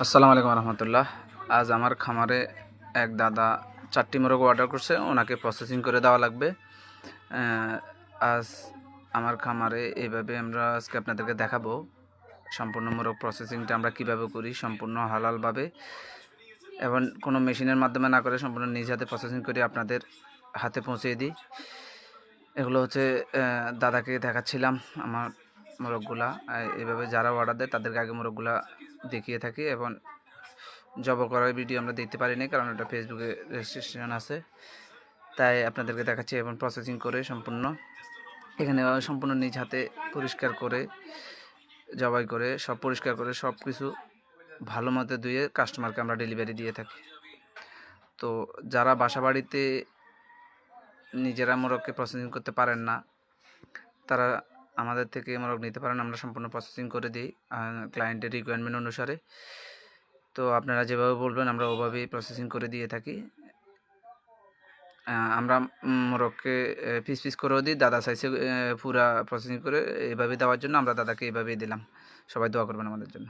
আসসালামু আলাইকুম রহমতুল্লাহ। আজ আমার খামারে এক দাদা 4টি মোরগ অর্ডার করছে, ওনাকে প্রসেসিং করে দেওয়া লাগবে। আজ আমার খামারে এইভাবে আমরা আজকে আপনাদেরকে দেখাবো সম্পূর্ণ মোরগ প্রসেসিংটা আমরা কিভাবে করি, সম্পূর্ণ হালালভাবে এবং কোনো মেশিনের মাধ্যমে না করে সম্পূর্ণ নিজ হাতে প্রসেসিং করে আপনাদের হাতে পৌঁছে দিই। এগুলো হচ্ছে দাদাকে দেখাচ্ছিলাম আমার মোরগগুলা। এইভাবে যারা অর্ডার দেয় তাদেরকে আগে মোরগগুলা দেখিয়ে থাকি এবং জব করার ভিডিও আমরা দেখতে পারিনি, কারণ এটা ফেসবুকে রেজিস্ট্রেশন আছে, তাই আপনাদেরকে দেখাচ্ছি। এবং প্রসেসিং করে সম্পূর্ণ এখানে সম্পূর্ণ নিজ হাতে পরিষ্কার করে জবাই করে সব পরিষ্কার করে সব কিছু ভালো মতো ধুয়ে কাস্টমারকে আমরা ডেলিভারি দিয়ে থাকি। তো যারা বাসা বাড়িতে নিজেরা মোরগকে প্রসেসিং করতে পারেন না, তারা আমাদের থেকে মোরগ নিতে পারেন। আমরা সম্পূর্ণ প্রসেসিং করে দিই ক্লায়েন্টের রিকোয়ারমেন্ট অনুসারে। তো আপনারা যেভাবে বলবেন আমরা ওভাবেই প্রসেসিং করে দিয়ে থাকি। আমরা মোরগকে পিস পিস করেও দিই, দাদা চাইছে পুরা প্রসেসিং করে এভাবে দেওয়ার জন্য আমরা দাদাকে এভাবেই দিলাম। সবাই দোয়া করবেন আমাদের জন্য।